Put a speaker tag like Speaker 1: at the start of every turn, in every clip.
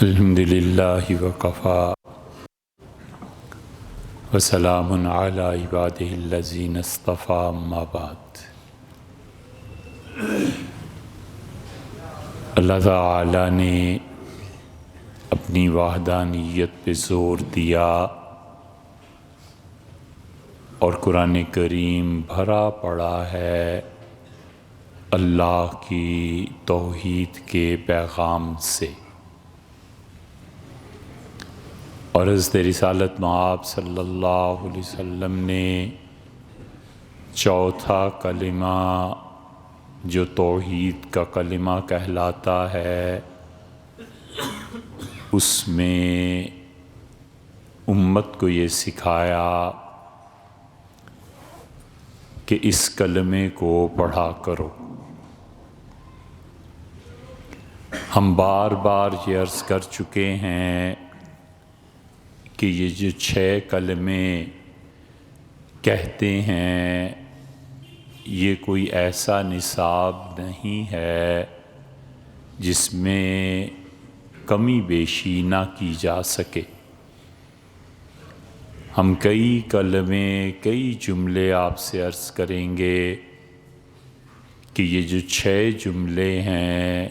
Speaker 1: الحمدللہ وکفیٰ وسلام علی عبادہ الذین اصطفیٰ اما بعد۔ اللہ تعالی نے اپنی وحدانیت پہ زور دیا اور قرآن کریم بھرا پڑا ہے اللہ کی توحید کے پیغام سے، اور حضرت رسالت مآب صلی اللہ علیہ وسلم نے چوتھا کلمہ جو توحید کا کلمہ کہلاتا ہے، اس میں امت کو یہ سکھایا کہ اس کلمے کو پڑھا کرو۔ ہم بار بار یہ عرض کر چکے ہیں کہ یہ جو 6 کلمے کہتے ہیں، یہ کوئی ایسا نصاب نہیں ہے جس میں کمی بیشی نہ کی جا سکے۔ ہم کئی کلمے، کئی جملے آپ سے عرض کریں گے کہ یہ جو 6 جملے ہیں،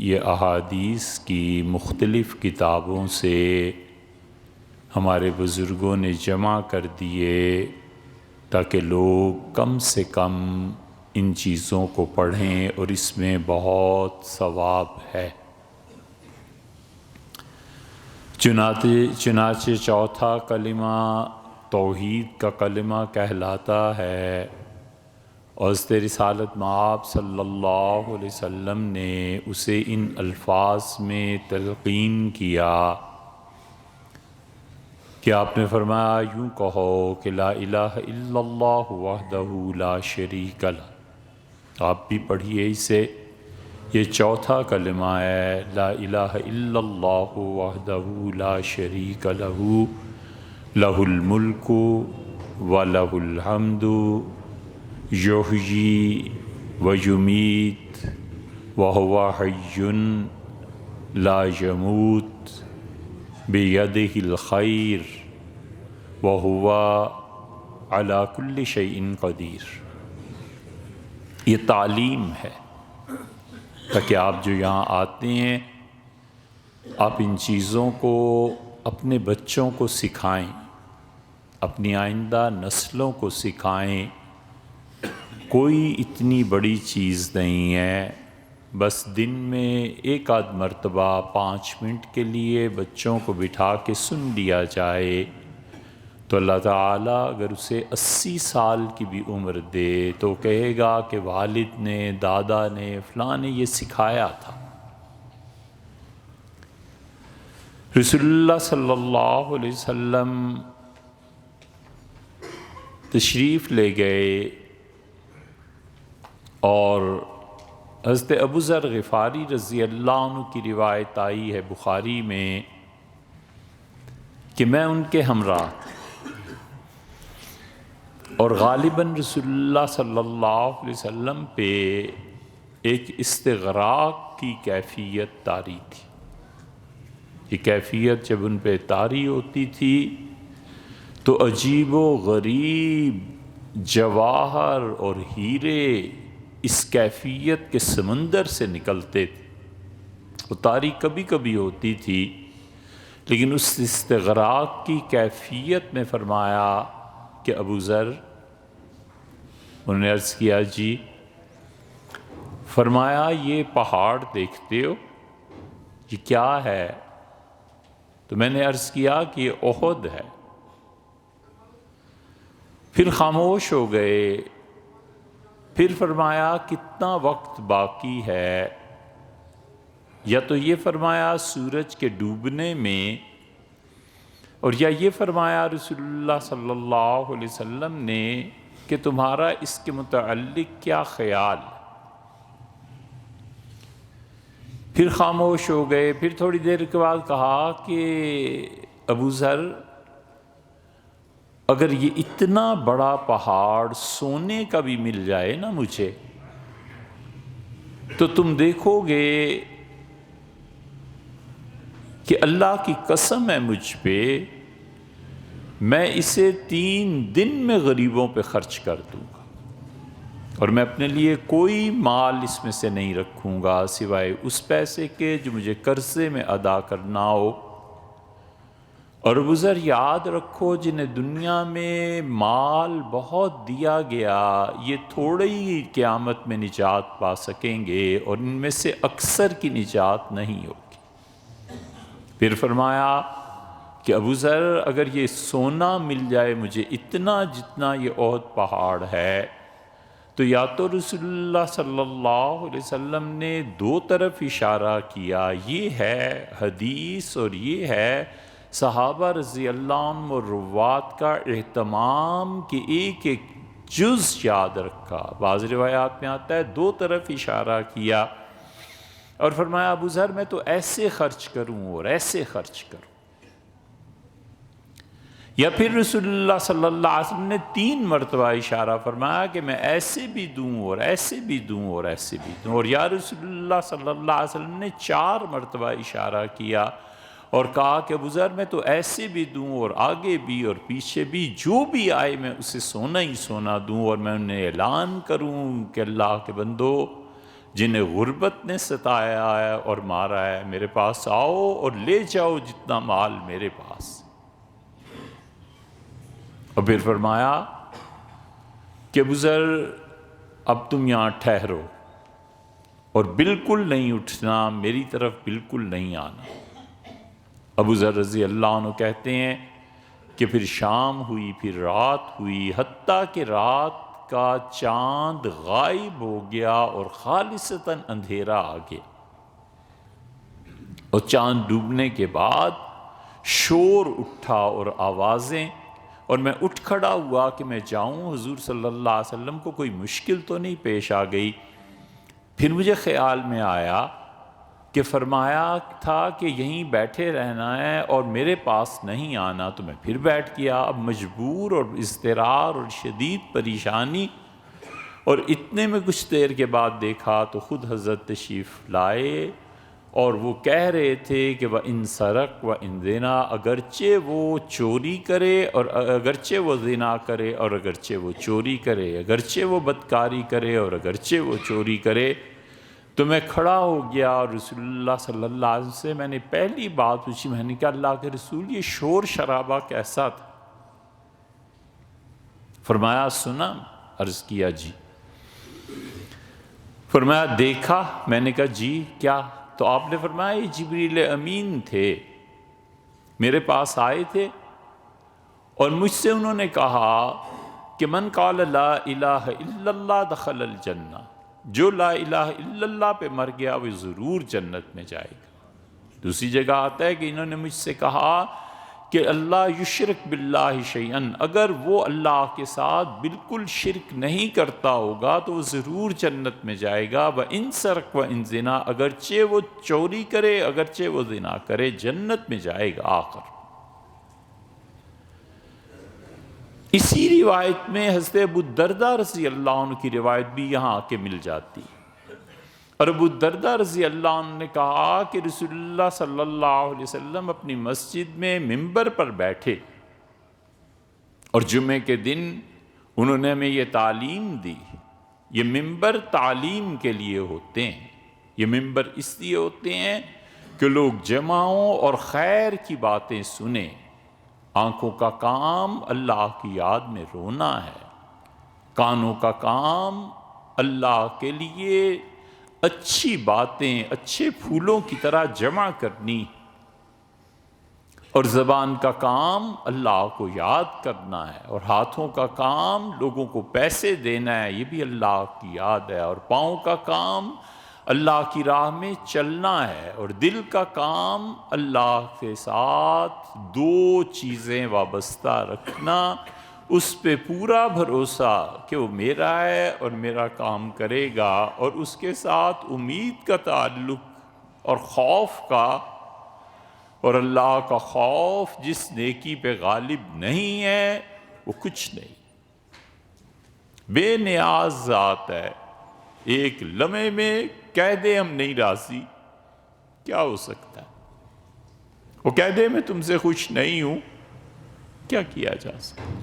Speaker 1: یہ احادیث کی مختلف کتابوں سے ہمارے بزرگوں نے جمع کر دیے تاکہ لوگ کم سے کم ان چیزوں کو پڑھیں، اور اس میں بہت ثواب ہے۔ چنانچہ چوتھا کلمہ توحید کا کلمہ کہلاتا ہے، اور حضرت رسالت مآب صلی اللہ علیہ وسلم نے اسے ان الفاظ میں تلقین کیا کہ آپ نے فرمایا یوں کہو کہ لا الہ الا اللہ وحدہ لا شریک لہ۔ آپ بھی پڑھیے اسے، یہ چوتھا کلمہ ہے، لا الہ الا اللہ وحدہ لا شریک لہ، لہ الملک ولہ الحمد یحیی ویمیت وہو حی لا یموت بیدہ الخیر وہو علی کل شیء قدیر۔ یہ تعلیم ہے تاکہ آپ جو یہاں آتے ہیں، آپ ان چیزوں کو اپنے بچوں کو سکھائیں، اپنی آئندہ نسلوں کو سکھائیں۔ کوئی اتنی بڑی چیز نہیں ہے، بس دن میں ایک آدھ مرتبہ 5 منٹ کے لیے بچوں کو بٹھا کے سن لیا جائے تو اللہ تعالیٰ اگر اسے 80 سال کی بھی عمر دے تو کہے گا کہ والد نے، دادا نے، فلاں نے یہ سکھایا تھا۔ رسول اللہ صلی اللہ علیہ وسلم تشریف لے گئے اور حضرت ابو ذر غفاری رضی اللہ عنہ کی روایت آئی ہے بخاری میں کہ میں ان کے ہمراہ تھا، اور غالباً رسول اللہ صلی اللہ علیہ وسلم پہ ایک استغراق کی کیفیت طاری تھی۔ یہ کیفیت جب ان پہ طاری ہوتی تھی تو عجیب و غریب جواہر اور ہیرے اس کیفیت کے سمندر سے نکلتے تھے۔ وہ طاری کبھی کبھی ہوتی تھی، لیکن اس استغراق کی کیفیت میں فرمایا کہ ابو ذر، انہوں نے عرض کیا جی، فرمایا یہ پہاڑ دیکھتے ہو، یہ کیا ہے؟ تو میں نے عرض کیا کہ یہ احد ہے۔ پھر خاموش ہو گئے، پھر فرمایا کتنا وقت باقی ہے؟ یا تو یہ فرمایا سورج کے ڈوبنے میں، اور یا یہ فرمایا رسول اللہ صلی اللہ علیہ وسلم نے کہ تمہارا اس کے متعلق کیا خیال؟ پھر خاموش ہو گئے، پھر تھوڑی دیر کے بعد کہا کہ ابو ذر، اگر یہ اتنا بڑا پہاڑ سونے کا بھی مل جائے نا مجھے، تو تم دیکھو گے کہ اللہ کی قسم ہے مجھ پہ، میں اسے 3 دن میں غریبوں پہ خرچ کر دوں گا، اور میں اپنے لیے کوئی مال اس میں سے نہیں رکھوں گا سوائے اس پیسے کے جو مجھے قرضے میں ادا کرنا ہو۔ اور بزرگ یاد رکھو، جنہیں دنیا میں مال بہت دیا گیا یہ تھوڑے ہی قیامت میں نجات پا سکیں گے، اور ان میں سے اکثر کی نجات نہیں ہوگی۔ پھر فرمایا کہ ابو ذر اگر یہ سونا مل جائے مجھے اتنا جتنا یہ احد پہاڑ ہے، تو یا تو رسول اللہ صلی اللہ علیہ وسلم نے 2 طرف اشارہ کیا، یہ ہے حدیث اور یہ ہے صحابہ رضی اللہ عنہ اور روات کا اہتمام کہ ایک ایک جز یاد رکھا۔ بعض روایات میں آتا ہے 2 طرف اشارہ کیا، اور فرمایا ابو ذر میں تو ایسے خرچ کروں اور ایسے خرچ کروں۔ یا پھر رسول اللہ صلی اللہ علیہ وسلم نے 3 مرتبہ اشارہ فرمایا کہ میں ایسے بھی دوں اور ایسے بھی دوں اور ایسے بھی دوں، اور یا رسول اللہ صلی اللہ علیہ وسلم نے 4 مرتبہ اشارہ کیا اور کہا کہ ابو ذر میں تو ایسے بھی دوں اور آگے بھی اور پیچھے بھی، جو بھی آئے میں اسے سونا ہی سونا دوں، اور میں انہیں اعلان کروں کہ اللہ کے بندو جنہیں غربت نے ستایا ہے اور مارا ہے، میرے پاس آؤ اور لے جاؤ جتنا مال میرے پاس۔ اور پھر فرمایا کہ ابو ذر اب تم یہاں ٹھہرو اور بالکل نہیں اٹھنا، میری طرف بالکل نہیں آنا۔ ابو ذر رضی اللہ عنہ کہتے ہیں کہ پھر شام ہوئی، پھر رات ہوئی، حتیٰ کہ رات کا چاند غائب ہو گیا اور خالصتاً اندھیرا آ گیا، اور چاند ڈوبنے کے بعد شور اٹھا اور آوازیں، اور میں اٹھ کھڑا ہوا کہ میں جاؤں، حضور صلی اللہ علیہ وسلم کو کوئی مشکل تو نہیں پیش آ گئی۔ پھر مجھے خیال میں آیا کہ فرمایا تھا کہ یہیں بیٹھے رہنا ہے اور میرے پاس نہیں آنا، تو میں پھر بیٹھ گیا، اب مجبور اور اضطرار اور شدید پریشانی۔ اور اتنے میں کچھ دیر کے بعد دیکھا تو خود حضرت تشریف لائے، اور وہ کہہ رہے تھے کہ وَإِن سَرَقَ وَإِن زِنَا، اگرچہ وہ چوری کرے اور اگرچہ وہ زنا کرے اور اگرچہ وہ چوری کرے، اگرچہ وہ بدکاری کرے اور اگرچہ وہ چوری کرے۔ تو میں کھڑا ہو گیا اور رسول اللہ صلی اللہ علیہ وسلم سے میں نے پہلی بات پوچھی، میں نے کہا اللہ کے رسول یہ شور شرابہ کیسا تھا؟ فرمایا سنا؟ عرض کیا جی۔ فرمایا دیکھا؟ میں نے کہا جی کیا؟ تو آپ نے فرمایا یہ جبریل امین تھے، میرے پاس آئے تھے اور مجھ سے انہوں نے کہا کہ من قال لا الہ الا اللہ دخل الجنہ، جو لا الہ الا اللہ پہ مر گیا وہ ضرور جنت میں جائے گا۔ دوسری جگہ آتا ہے کہ انہوں نے مجھ سے کہا کہ اللہ یشرک باللہ شیئن، اگر وہ اللہ کے ساتھ بالکل شرک نہیں کرتا ہوگا تو وہ ضرور جنت میں جائے گا۔ وَإِن سَرَقَ وَإِن زِنَا، اگرچہ وہ چوری کرے اگرچہ وہ زنا کرے جنت میں جائے گا آخر۔ اسی روایت میں حضرت ابو الدرداء رضی اللہ عنہ کی روایت بھی یہاں آ کے مل جاتی، اور ابو الدرداء رضی اللہ عنہ نے کہا کہ رسول اللہ صلی اللہ علیہ وسلم اپنی مسجد میں ممبر پر بیٹھے، اور جمعے کے دن انہوں نے ہمیں یہ تعلیم دی۔ یہ ممبر تعلیم کے لیے ہوتے ہیں، یہ ممبر اس لیے ہوتے ہیں کہ لوگ جمع ہوں اور خیر کی باتیں سنیں۔ آنکھوں کا کام اللہ کی یاد میں رونا ہے، کانوں کا کام اللہ کے لیے اچھی باتیں اچھے پھولوں کی طرح جمع کرنی، اور زبان کا کام اللہ کو یاد کرنا ہے، اور ہاتھوں کا کام لوگوں کو پیسے دینا ہے، یہ بھی اللہ کی یاد ہے، اور پاؤں کا کام اللہ کی راہ میں چلنا ہے، اور دل کا کام اللہ کے ساتھ 2 چیزیں وابستہ رکھنا، اس پہ پورا بھروسہ کہ وہ میرا ہے اور میرا کام کرے گا، اور اس کے ساتھ امید کا تعلق اور خوف کا، اور اللہ کا خوف جس نیکی پہ غالب نہیں ہے وہ کچھ نہیں، بے نیاز ذات ہے، ایک لمحے میں کہہ دے ہم نہیں راضی، کیا ہو سکتا ہے؟ وہ کہہ دے میں تم سے خوش نہیں ہوں، کیا کیا جا سکتا؟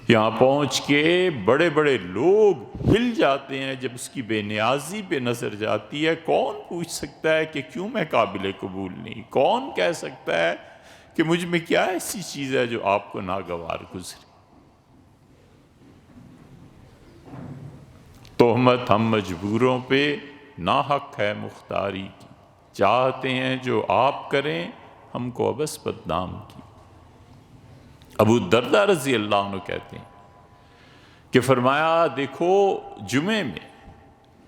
Speaker 1: یہاں پہنچ کے بڑے بڑے لوگ ہل جاتے ہیں جب اس کی بے نیازی پہ نظر جاتی ہے۔ کون پوچھ سکتا ہے کہ کیوں میں قابل قبول نہیں؟ کون کہہ سکتا ہے کہ مجھ میں کیا ایسی چیز ہے جو آپ کو ناگوار گزرے؟ تہمت ہم مجبوروں پہ ناحق ہے مختاری کی، چاہتے ہیں جو آپ کریں ہم کو ابس بدنام کی۔ ابو الدرداء رضی اللہ عنہ کہتے ہیں کہ فرمایا دیکھو جمعے میں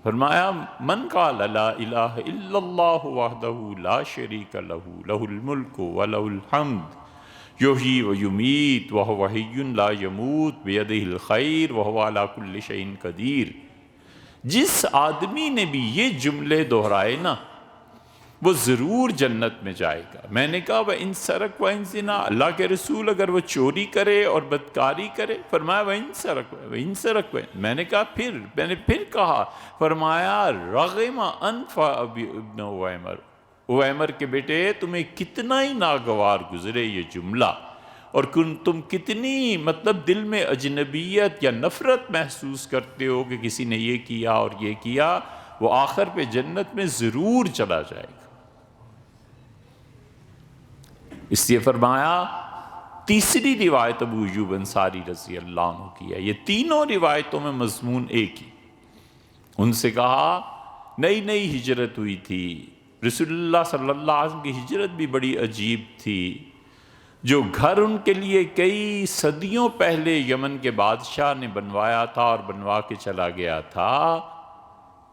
Speaker 1: فرمایا من قال لا الہ الا اللہ وحدہ لا شریک لہ لہ الملک ولہ الحمد یحیی ویمیت وہو حی لا یموت بیدہ الخیر وہو علی کل شیء قدیر، جس آدمی نے بھی یہ جملے دہرائے نا وہ ضرور جنت میں جائے گا۔ میں نے کہا وَإِن سَرَقَ وَإِن زِنَا، اللہ کے رسول اگر وہ چوری کرے اور بدکاری کرے؟ فرمایا وَإِن سَرَقَ وَإِن سَرَقَ۔ میں نے پھر کہا، فرمایا رغم انف ابن اویمر، اویمر کے بیٹے تمہیں کتنا ہی ناگوار گزرے یہ جملہ، اور تم کتنی مطلب دل میں اجنبیت یا نفرت محسوس کرتے ہو کہ کسی نے یہ کیا اور یہ کیا، وہ آخر پہ جنت میں ضرور چلا جائے گا۔ اس لیے فرمایا تیسری روایت ابو ایوب انصاری رضی اللہ عنہ کی ہے، یہ تینوں روایتوں میں مضمون ایک ہی۔ ان سے کہا نئی نئی ہجرت ہوئی تھی، رسول اللہ صلی اللہ علیہ وسلم کی ہجرت بھی بڑی عجیب تھی، جو گھر ان کے لیے کئی صدیوں پہلے یمن کے بادشاہ نے بنوایا تھا اور بنوا کے چلا گیا تھا،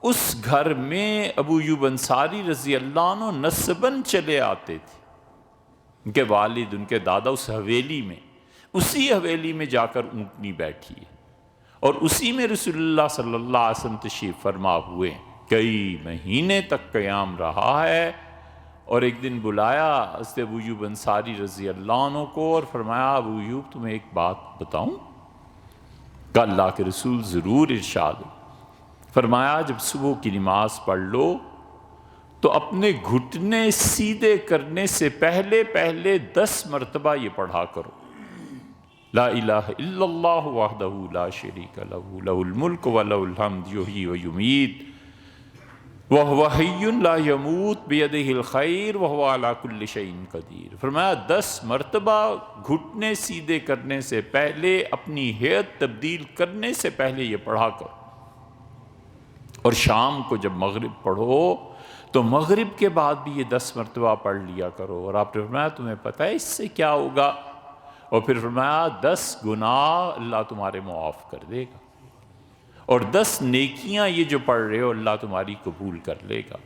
Speaker 1: اس گھر میں ابو ایوب انصاری رضی اللہ عنہ نسباً چلے آتے تھے۔ ان کے والد، ان کے دادا اس حویلی میں، اسی حویلی میں جا کر اونٹنی بیٹھی ہے، اور اسی میں رسول اللہ صلی اللہ علیہ وسلم تشریف فرما ہوئے، کئی مہینے تک قیام رہا ہے۔ اور ایک دن بلایا حضرت ابو ایوب انصاری رضی اللہ عنہ کو اور فرمایا ابو ایوب تمہیں ایک بات بتاؤں؟ کہ اللہ کے رسول ضرور، ارشاد۔ فرمایا جب صبح کی نماز پڑھ لو تو اپنے گھٹنے سیدھے کرنے سے پہلے 10 مرتبہ یہ پڑھا کرو، لا الہ الا اللہ وحدہ لا شریک لہ لہ الملک ولہ الحمد یحیی ویمیت وہو حی لا یموت بیدہ الخیر وہو علی کل شیء قدیر۔ فرمایا 10 مرتبہ گھٹنے سیدھے کرنے سے پہلے، اپنی ہیئت تبدیل کرنے سے پہلے یہ پڑھا کرو، اور شام کو جب مغرب پڑھو تو مغرب کے بعد بھی یہ 10 مرتبہ پڑھ لیا کرو۔ اور آپ نے فرمایا تمہیں پتہ ہے اس سے کیا ہوگا؟ اور پھر فرمایا 10 گناہ اللہ تمہارے معاف کر دے گا، اور 10 نیکیاں یہ جو پڑھ رہے ہو اللہ تمہاری قبول کر لے گا،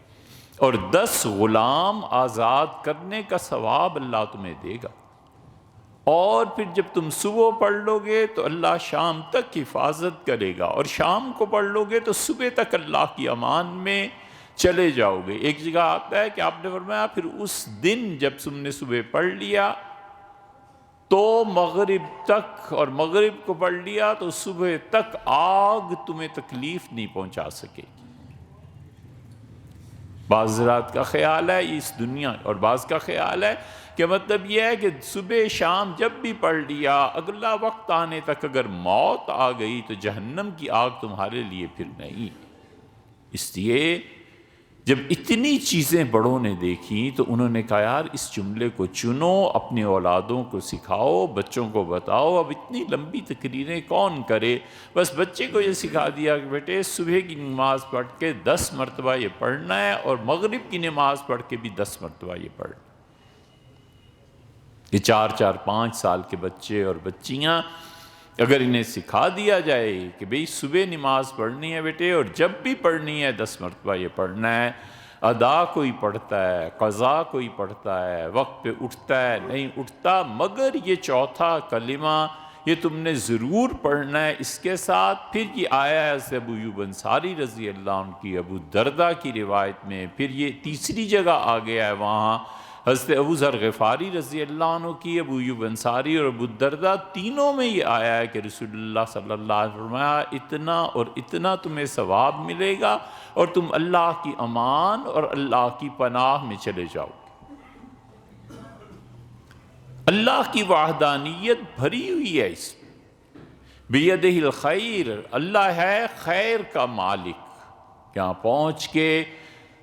Speaker 1: اور 10 غلام آزاد کرنے کا ثواب اللہ تمہیں دے گا، اور پھر جب تم صبح پڑھ لو گے تو اللہ شام تک حفاظت کرے گا، اور شام کو پڑھ لو گے تو صبح تک اللہ کی امان میں چلے جاؤ گے۔ ایک جگہ آتا ہے کہ آپ نے فرمایا پھر اس دن جب تم نے صبح پڑھ لیا تو مغرب تک، اور مغرب کو پڑھ لیا تو صبح تک آگ تمہیں تکلیف نہیں پہنچا سکے گی۔ بعض حضرات کا خیال ہے اس دنیا، اور بعض کا خیال ہے کہ مطلب یہ ہے کہ صبح شام جب بھی پڑھ لیا، اگلا وقت آنے تک اگر موت آ گئی تو جہنم کی آگ تمہارے لیے پھر نہیں۔ اس لیے جب اتنی چیزیں بڑوں نے دیکھی تو انہوں نے کہا یار اس جملے کو چنو، اپنے اولادوں کو سکھاؤ، بچوں کو بتاؤ۔ اب اتنی لمبی تقریریں کون کرے، بس بچے کو یہ سکھا دیا کہ بیٹے صبح کی نماز پڑھ کے 10 مرتبہ یہ پڑھنا ہے، اور مغرب کی نماز پڑھ کے بھی 10 مرتبہ یہ پڑھنا۔ یہ 4 5 سال کے بچے اور بچیاں اگر انہیں سکھا دیا جائے کہ بھئی صبح نماز پڑھنی ہے بیٹے، اور جب بھی پڑھنی ہے 10 مرتبہ یہ پڑھنا ہے، ادا کوئی پڑھتا ہے، قضا کوئی پڑھتا ہے، وقت پہ اٹھتا ہے نہیں اٹھتا، مگر یہ چوتھا کلمہ یہ تم نے ضرور پڑھنا ہے۔ اس کے ساتھ پھر یہ آیا ہے حضرت ابو ایوب انصاری رضی اللہ عنہ کی، ابو الدرداء کی روایت میں، پھر یہ تیسری جگہ آ گیا ہے وہاں حضرت ابو ذر غفاری رضی اللہ عنہ کی، ابو ایوب انصاری اور ابو الدرداء، تینوں میں یہ آیا ہے کہ رسول اللہ صلی اللہ علیہ وسلم فرمایا اتنا اور اتنا تمہیں ثواب ملے گا، اور تم اللہ کی امان اور اللہ کی پناہ میں چلے جاؤ گے۔ اللہ کی وحدانیت بھری ہوئی ہے اس میں۔ بیدہ الخیر، اللہ ہے خیر کا مالک۔ یہاں پہنچ کے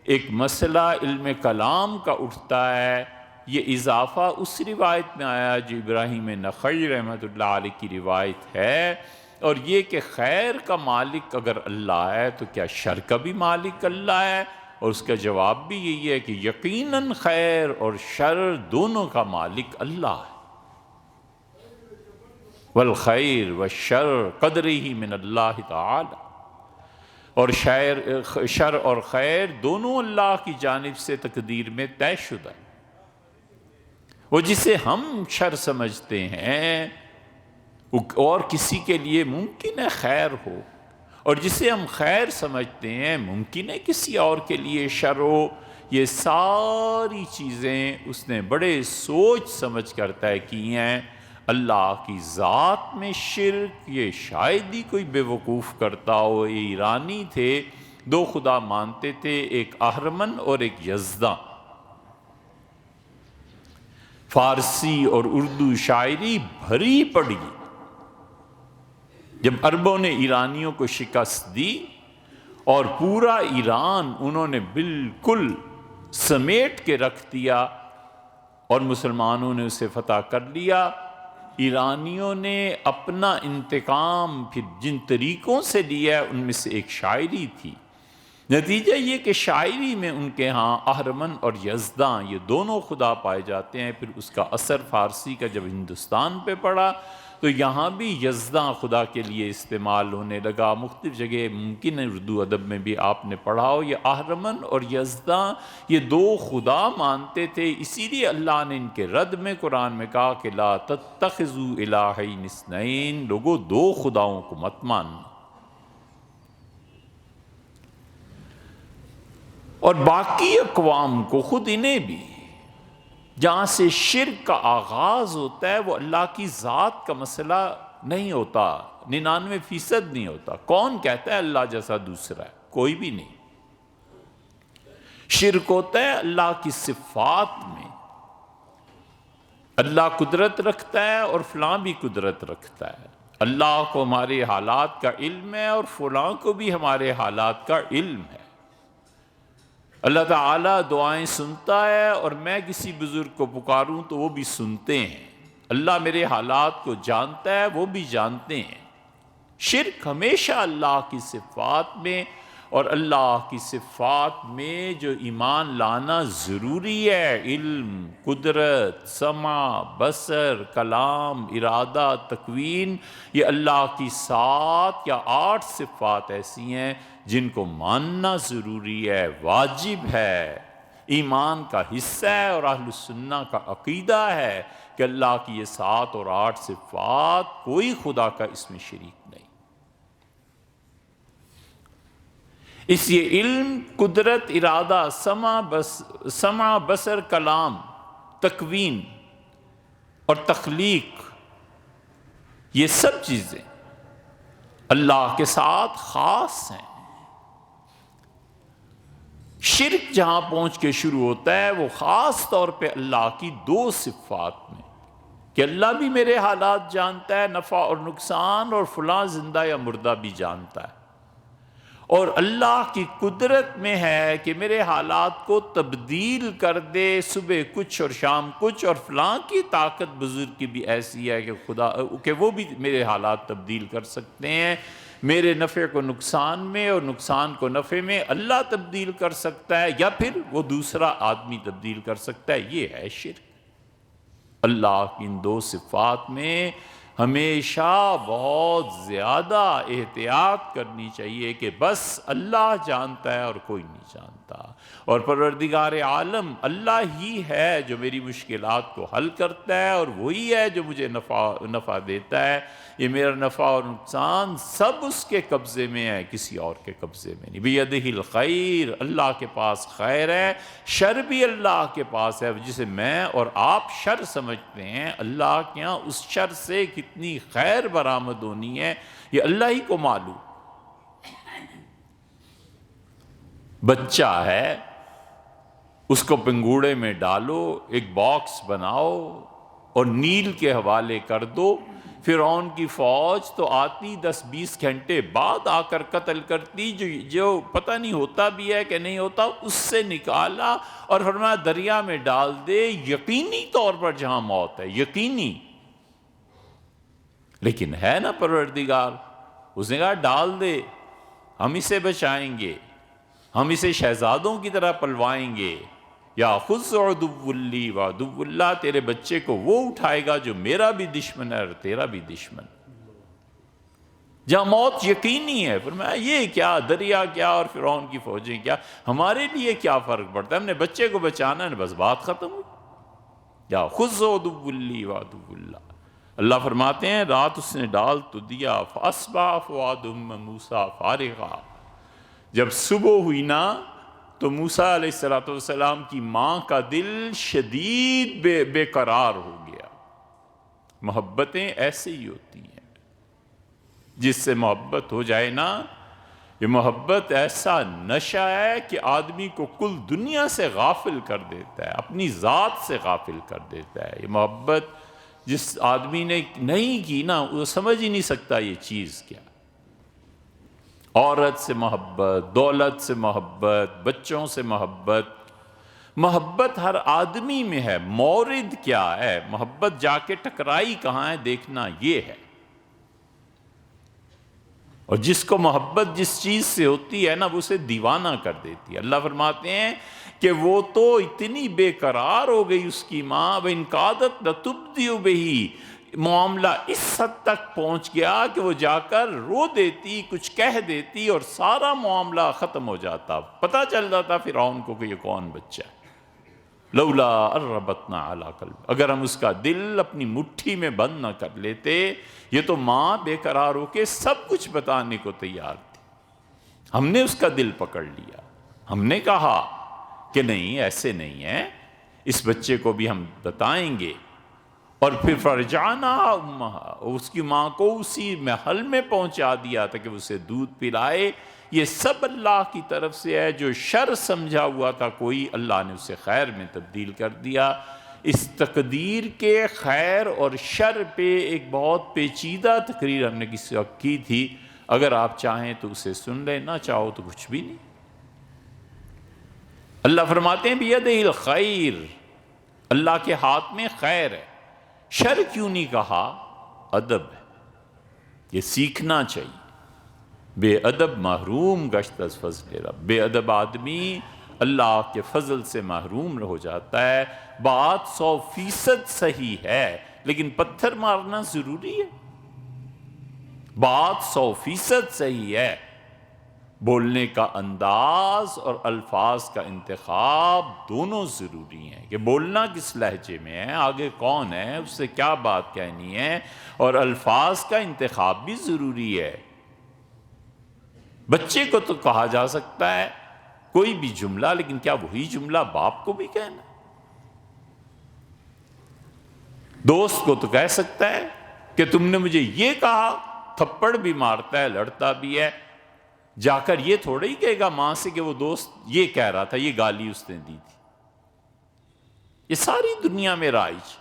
Speaker 1: ایک مسئلہ علم کلام کا اٹھتا ہے۔ یہ اضافہ اس روایت میں آیا جو ابراہیم نخعی رحمۃ اللہ علیہ کی روایت ہے، اور یہ کہ خیر کا مالک اگر اللہ ہے تو کیا شر کا بھی مالک اللہ ہے؟ اور اس کا جواب بھی یہی ہے کہ یقیناً خیر اور شر دونوں کا مالک اللہ ہے۔ والخیر والشر قدرہ من اللہ تعالی، اور شر اور خیر دونوں اللہ کی جانب سے تقدیر میں طے شدہ ہے۔ وہ جسے ہم شر سمجھتے ہیں اور کسی کے لیے ممکن ہے خیر ہو، اور جسے ہم خیر سمجھتے ہیں ممکن ہے کسی اور کے لیے شر ہو۔ یہ ساری چیزیں اس نے بڑے سوچ سمجھ کر طے کی ہیں۔ اللہ کی ذات میں شرک یہ شاید ہی کوئی بے وقوف کرتا ہو۔ یہ ایرانی تھے، دو خدا مانتے تھے، ایک اہرمن اور ایک یزداں۔ فارسی اور اردو شاعری بھری پڑی۔ جب عربوں نے ایرانیوں کو شکست دی اور پورا ایران انہوں نے بالکل سمیٹ کے رکھ دیا اور مسلمانوں نے اسے فتح کر لیا، ایرانیوں نے اپنا انتقام پھر جن طریقوں سے لیا ان میں سے ایک شاعری تھی۔ نتیجہ یہ کہ شاعری میں ان کے ہاں اہرمن اور یزداں یہ دونوں خدا پائے جاتے ہیں۔ پھر اس کا اثر فارسی کا جب ہندوستان پہ پڑا تو یہاں بھی یزداں خدا کے لیے استعمال ہونے لگا۔ مختلف جگہ ممکن ہے اردو ادب میں بھی آپ نے پڑھا ہو، یہ اہرمن اور یزداں یہ دو خدا مانتے تھے۔ اسی لیے اللہ نے ان کے رد میں قرآن میں کہا کہ لا تتخذوا الہین اثنین، لوگوں دو خداؤں کو مت ماننا۔ اور باقی اقوام کو، خود انہیں بھی، جہاں سے شرک کا آغاز ہوتا ہے وہ اللہ کی ذات کا مسئلہ نہیں ہوتا، 99% نہیں ہوتا۔ کون کہتا ہے اللہ جیسا دوسرا ہے؟ کوئی بھی نہیں۔ شرک ہوتا ہے اللہ کی صفات میں، اللہ قدرت رکھتا ہے اور فلاں بھی قدرت رکھتا ہے، اللہ کو ہمارے حالات کا علم ہے اور فلاں کو بھی ہمارے حالات کا علم ہے۔ اللہ تعالیٰ دعائیں سنتا ہے اور میں کسی بزرگ کو پکاروں تو وہ بھی سنتے ہیں۔ اللہ میرے حالات کو جانتا ہے، وہ بھی جانتے ہیں۔ شرک ہمیشہ اللہ کی صفات میں، اور اللہ کی صفات میں جو ایمان لانا ضروری ہے، علم، قدرت، سمع، بصر، کلام، ارادہ، تکوین، یہ اللہ کی 7 یا 8 صفات ایسی ہیں جن کو ماننا ضروری ہے، واجب ہے، ایمان کا حصہ ہے، اور اہل السنہ کا عقیدہ ہے کہ اللہ کی یہ 7 اور 8 صفات کوئی خدا کا اس میں شریک نہیں۔ اس یہ علم، قدرت، ارادہ، سمع، بصر، کلام، تکوین اور تخلیق، یہ سب چیزیں اللہ کے ساتھ خاص ہیں۔ شرک جہاں پہنچ کے شروع ہوتا ہے وہ خاص طور پہ اللہ کی 2 صفات میں، کہ اللہ بھی میرے حالات جانتا ہے، نفع اور نقصان، اور فلاں زندہ یا مردہ بھی جانتا ہے، اور اللہ کی قدرت میں ہے کہ میرے حالات کو تبدیل کر دے، صبح کچھ اور شام کچھ، اور فلاں کی طاقت بزرگ کی بھی ایسی ہے کہ خدا کہ وہ بھی میرے حالات تبدیل کر سکتے ہیں، میرے نفع کو نقصان میں اور نقصان کو نفع میں اللہ تبدیل کر سکتا ہے، یا پھر وہ دوسرا آدمی تبدیل کر سکتا ہے۔ یہ ہے شرک۔ اللہ کی ان 2 صفات میں ہمیشہ بہت زیادہ احتیاط کرنی چاہیے کہ بس اللہ جانتا ہے اور کوئی نہیں جانتا، اور پروردگار عالم اللہ ہی ہے جو میری مشکلات کو حل کرتا ہے، اور وہی ہے جو مجھے نفع دیتا ہے۔ یہ میرا نفع اور نقصان سب اس کے قبضے میں ہے، کسی اور کے قبضے میں نہیں۔ بیدہ الخیر، اللہ کے پاس خیر ہے، شر بھی اللہ کے پاس ہے۔ جسے میں اور آپ شر سمجھتے ہیں، اللہ کے ہاں اس شر سے کتنی خیر برآمد ہونی ہے یہ اللہ ہی کو معلوم۔ بچہ ہے، اس کو پنگوڑے میں ڈالو، ایک باکس بناؤ، اور نیل کے حوالے کر دو۔ فرعون کی فوج تو آتی 10-20 گھنٹے بعد آ کر قتل کرتی، جو پتہ نہیں ہوتا بھی ہے کہ نہیں ہوتا، اس سے نکالا اور فرمایا دریا میں ڈال دے، یقینی طور پر جہاں موت ہے، یقینی۔ لیکن ہے نا پروردگار، اس نے کہا ڈال دے، ہم اسے بچائیں گے، ہم اسے شہزادوں کی طرح پلوائیں گے۔ یا خذ عدو لی وعدو اللہ، تیرے بچے کو وہ اٹھائے گا جو میرا بھی دشمن ہے اور تیرا بھی دشمن۔ جہاں موت یقینی ہے، فرمایا یہ کیا دریا کیا اور فرعون کی فوجیں کیا، ہمارے لیے کیا فرق پڑتا ہے، ہم نے بچے کو بچانا ہے، بس بات ختم ہوئی۔ یا خذ عدو لی وعدو اللہ۔ اللہ فرماتے ہیں رات اس نے ڈال تو دیا، فاصبح فؤاد موسیٰ فارغا، جب صبح ہوئی نا تو موسیٰ علیہ السلام کی ماں کا دل شدید بے قرار ہو گیا۔ محبتیں ایسے ہی ہوتی ہیں، جس سے محبت ہو جائے نا، یہ محبت ایسا نشہ ہے کہ آدمی کو کل دنیا سے غافل کر دیتا ہے، اپنی ذات سے غافل کر دیتا ہے۔ یہ محبت جس آدمی نے نہیں کی نا، وہ سمجھ ہی نہیں سکتا یہ چیز کیا۔ عورت سے محبت، دولت سے محبت، بچوں سے محبت، محبت ہر آدمی میں ہے۔ مورد کیا ہے محبت، جا کے ٹکرائی کہاں ہے دیکھنا یہ ہے۔ اور جس کو محبت جس چیز سے ہوتی ہے نا، وہ اسے دیوانہ کر دیتی ہے۔ اللہ فرماتے ہیں کہ وہ تو اتنی بے قرار ہو گئی اس کی ماں، وَإِنْ قَادَتْ لَتُبْدِئُ بِهِ، معاملہ اس حد تک پہنچ گیا کہ وہ جا کر رو دیتی، کچھ کہہ دیتی اور سارا معاملہ ختم ہو جاتا، پتہ چل جاتا فرعون کو کہ یہ کون بچہ ہے۔ لولا اربتنا علی قلب، اگر ہم اس کا دل اپنی مٹھی میں بند نہ کر لیتے۔ یہ تو ماں بے قرار ہو کے سب کچھ بتانے کو تیار تھی، ہم نے اس کا دل پکڑ لیا، ہم نے کہا کہ نہیں ایسے نہیں ہے، اس بچے کو بھی ہم بتائیں گے۔ اور پھر فرجعنا امہا، اس کی ماں کو اسی محل میں پہنچا دیا تھا کہ اسے دودھ پلائے۔ یہ سب اللہ کی طرف سے ہے، جو شر سمجھا ہوا تھا کوئی، اللہ نے اسے خیر میں تبدیل کر دیا۔ اس تقدیر کے خیر اور شر پہ ایک بہت پیچیدہ تقریر ہم نے کسی وقت کی تھی، اگر آپ چاہیں تو اسے سن لیں، نہ چاہو تو کچھ بھی نہیں۔ اللہ فرماتے ہیں بیدہ الخیر، اللہ کے ہاتھ میں خیر ہے۔ شر کیوں نہیں کہا؟ ادب ہے، یہ سیکھنا چاہیے۔ بے ادب محروم گشت از فضل رب، بے ادب آدمی اللہ کے فضل سے محروم ہو جاتا ہے۔ بات 100% صحیح ہے، لیکن پتھر مارنا ضروری ہے؟ بات 100% صحیح ہے، بولنے کا انداز اور الفاظ کا انتخاب دونوں ضروری ہیں، کہ بولنا کس لہجے میں ہے، آگے کون ہے، اس سے کیا بات کہنی ہے، اور الفاظ کا انتخاب بھی ضروری ہے۔ بچے کو تو کہا جا سکتا ہے کوئی بھی جملہ، لیکن کیا وہی جملہ باپ کو بھی کہنا؟ دوست کو تو کہہ سکتا ہے کہ تم نے مجھے یہ کہا، تھپڑ بھی مارتا ہے، لڑتا بھی ہے، جا کر یہ تھوڑا ہی کہے گا ماں سے کہ وہ دوست یہ کہہ رہا تھا، یہ گالی اس نے دی تھی۔ یہ ساری دنیا میں رائج۔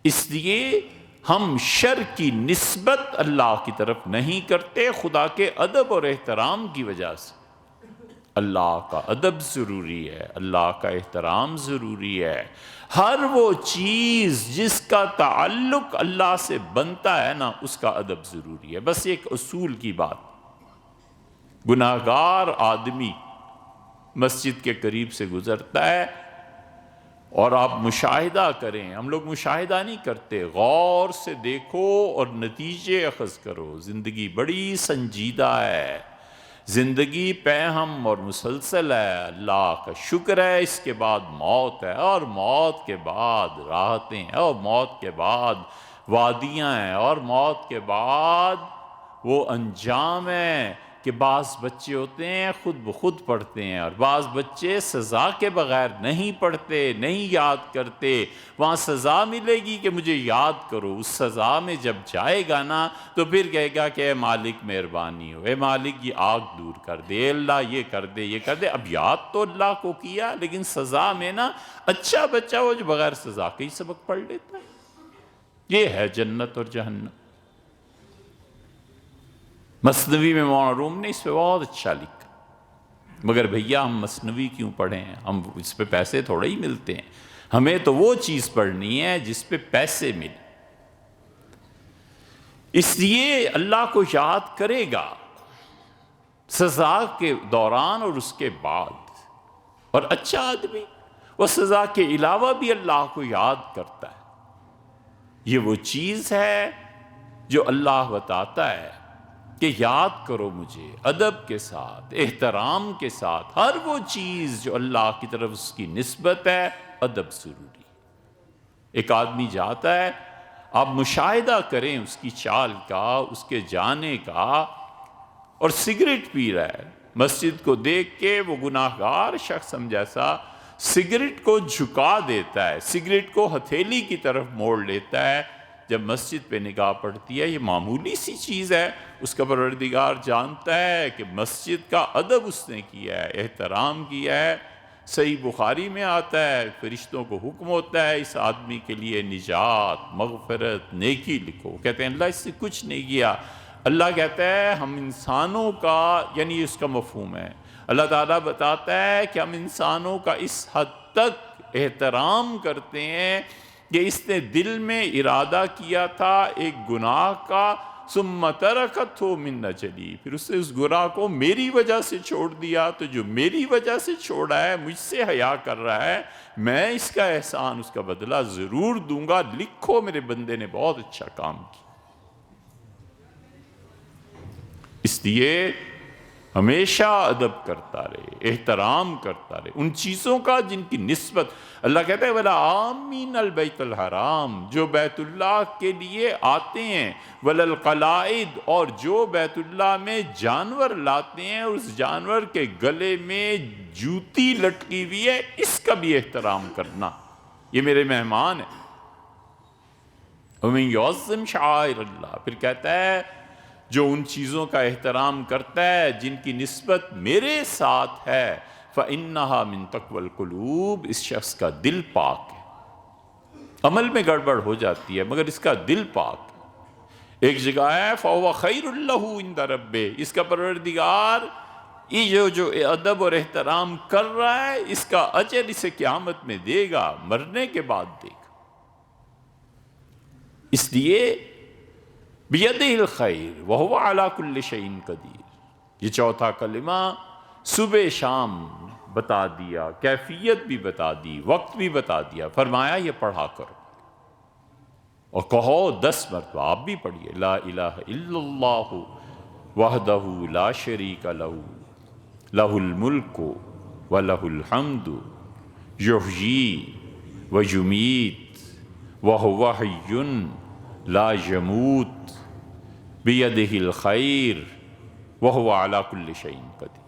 Speaker 1: اس لیے ہم شر کی نسبت اللہ کی طرف نہیں کرتے، خدا کے ادب اور احترام کی وجہ سے۔ اللہ کا ادب ضروری ہے، اللہ کا احترام ضروری ہے۔ ہر وہ چیز جس کا تعلق اللہ سے بنتا ہے نا، اس کا ادب ضروری ہے۔ بس ایک اصول کی بات، گناہگار آدمی مسجد کے قریب سے گزرتا ہے اور آپ مشاہدہ کریں، ہم لوگ مشاہدہ نہیں کرتے، غور سے دیکھو اور نتیجے اخذ کرو۔ زندگی بڑی سنجیدہ ہے، زندگی پہم اور مسلسل ہے، اللہ کا شکر ہے اس کے بعد موت ہے، اور موت کے بعد راحتیں ہیں، اور موت کے بعد وادیاں ہیں، اور موت کے بعد وہ انجام ہے کہ بعض بچے ہوتے ہیں خود بخود پڑھتے ہیں، اور بعض بچے سزا کے بغیر نہیں پڑھتے، نہیں یاد کرتے۔ وہاں سزا ملے گی کہ مجھے یاد کرو، اس سزا میں جب جائے گا نا تو پھر کہے گا کہ اے مالک مہربانی ہو، اے مالک یہ آگ دور کر دے، اے اللہ یہ کر دے، یہ کر دے۔ اب یاد تو اللہ کو کیا، لیکن سزا میں نا اچھا بچہ وہ جو بغیر سزا کے ہی سبق پڑھ لیتا ہے۔ یہ ہے جنت اور جہنم۔ مثنوی میں مولانا روم نے اس پہ بہت اچھا لکھا، مگر بھیا ہم مثنوی کیوں پڑھیں، ہم اس پہ پیسے تھوڑے ہی ملتے ہیں، ہمیں تو وہ چیز پڑھنی ہے جس پہ پیسے ملیں۔ اس لیے اللہ کو یاد کرے گا سزا کے دوران اور اس کے بعد، اور اچھا آدمی وہ سزا کے علاوہ بھی اللہ کو یاد کرتا ہے۔ یہ وہ چیز ہے جو اللہ بتاتا ہے کہ یاد کرو مجھے ادب کے ساتھ، احترام کے ساتھ، ہر وہ چیز جو اللہ کی طرف اس کی نسبت ہے، ادب ضروری۔ ایک آدمی جاتا ہے، آپ مشاہدہ کریں اس کی چال کا، اس کے جانے کا، اور سگریٹ پی رہا ہے، مسجد کو دیکھ کے وہ گناہگار شخص ہم جیسا سگریٹ کو جھکا دیتا ہے، سگریٹ کو ہتھیلی کی طرف موڑ لیتا ہے۔ جب مسجد پہ نگاہ پڑتی ہے، یہ معمولی سی چیز ہے، اس کا پروردگار جانتا ہے کہ مسجد کا ادب اس نے کیا ہے، احترام کیا ہے۔ صحیح بخاری میں آتا ہے، فرشتوں کو حکم ہوتا ہے اس آدمی کے لیے نجات، مغفرت، نیکی لکھو۔ کہتے ہیں اللہ اس سے کچھ نہیں کیا۔ اللہ کہتا ہے ہم انسانوں کا، یعنی اس کا مفہوم ہے، اللہ تعالیٰ بتاتا ہے کہ ہم انسانوں کا اس حد تک احترام کرتے ہیں کہ اس نے دل میں ارادہ کیا تھا ایک گناہ کا، ثم ترکتہ من اجلی، پھر اس نے اس گناہ کو میری وجہ سے چھوڑ دیا، تو جو میری وجہ سے چھوڑا ہے، مجھ سے حیا کر رہا ہے، میں اس کا احسان، اس کا بدلہ ضرور دوں گا، لکھو میرے بندے نے بہت اچھا کام کیا۔ اس لیے ہمیشہ ادب کرتا رہے، احترام کرتا رہے ان چیزوں کا جن کی نسبت، اللہ کہتا ہے وَلَا آمِنَ الْبَيْتَ الْحَرَامِ، جو بیت اللہ کے لیے آتے ہیں، وَلَا الْقَلَائِدِ، اور جو بیت اللہ میں جانور لاتے ہیں، اس جانور کے گلے میں جوتی لٹکی ہوئی ہے، اس کا بھی احترام کرنا، یہ میرے مہمان ہیں۔ وَمَن يُعَظِّمْ شَعَائِرَ اللَّهِ، پھر کہتا ہے جو ان چیزوں کا احترام کرتا ہے جن کی نسبت میرے ساتھ ہے، فَإِنَّهَا مِن تَقْوَى الْقُلُوبِ، اس شخص کا دل پاک ہے۔ عمل میں گڑبڑ ہو جاتی ہے مگر اس کا دل پاک ہے۔ ایک جگہ ہے فَهُوَ خَيْرٌ لَهُ عِندَ رَبِّهِ، اس کا پروردگار یہ جو ادب اور احترام کر رہا ہے، اس کا اجر اسے قیامت میں دے گا، مرنے کے بعد دے گا۔ اس لیے بِيَدِهِ الْخَيْرُ وَهُوَ عَلَى كُلِّ شَيْءٍ قَدِيرٌ، یہ چوتھا کلمہ صبح شام بتا دیا، کیفیت بھی بتا دی، وقت بھی بتا دیا، فرمایا یہ پڑھا کرو اور کہو 10 مرتبہ، آپ بھی پڑھیے، لا الہ الا اللہ وحدہ لا شریک لہ لہ الملک ولہ الحمد یحیی ویمیت وہو حی لا یموت بیدہ الخیر وہو علی کل شیء قدیر۔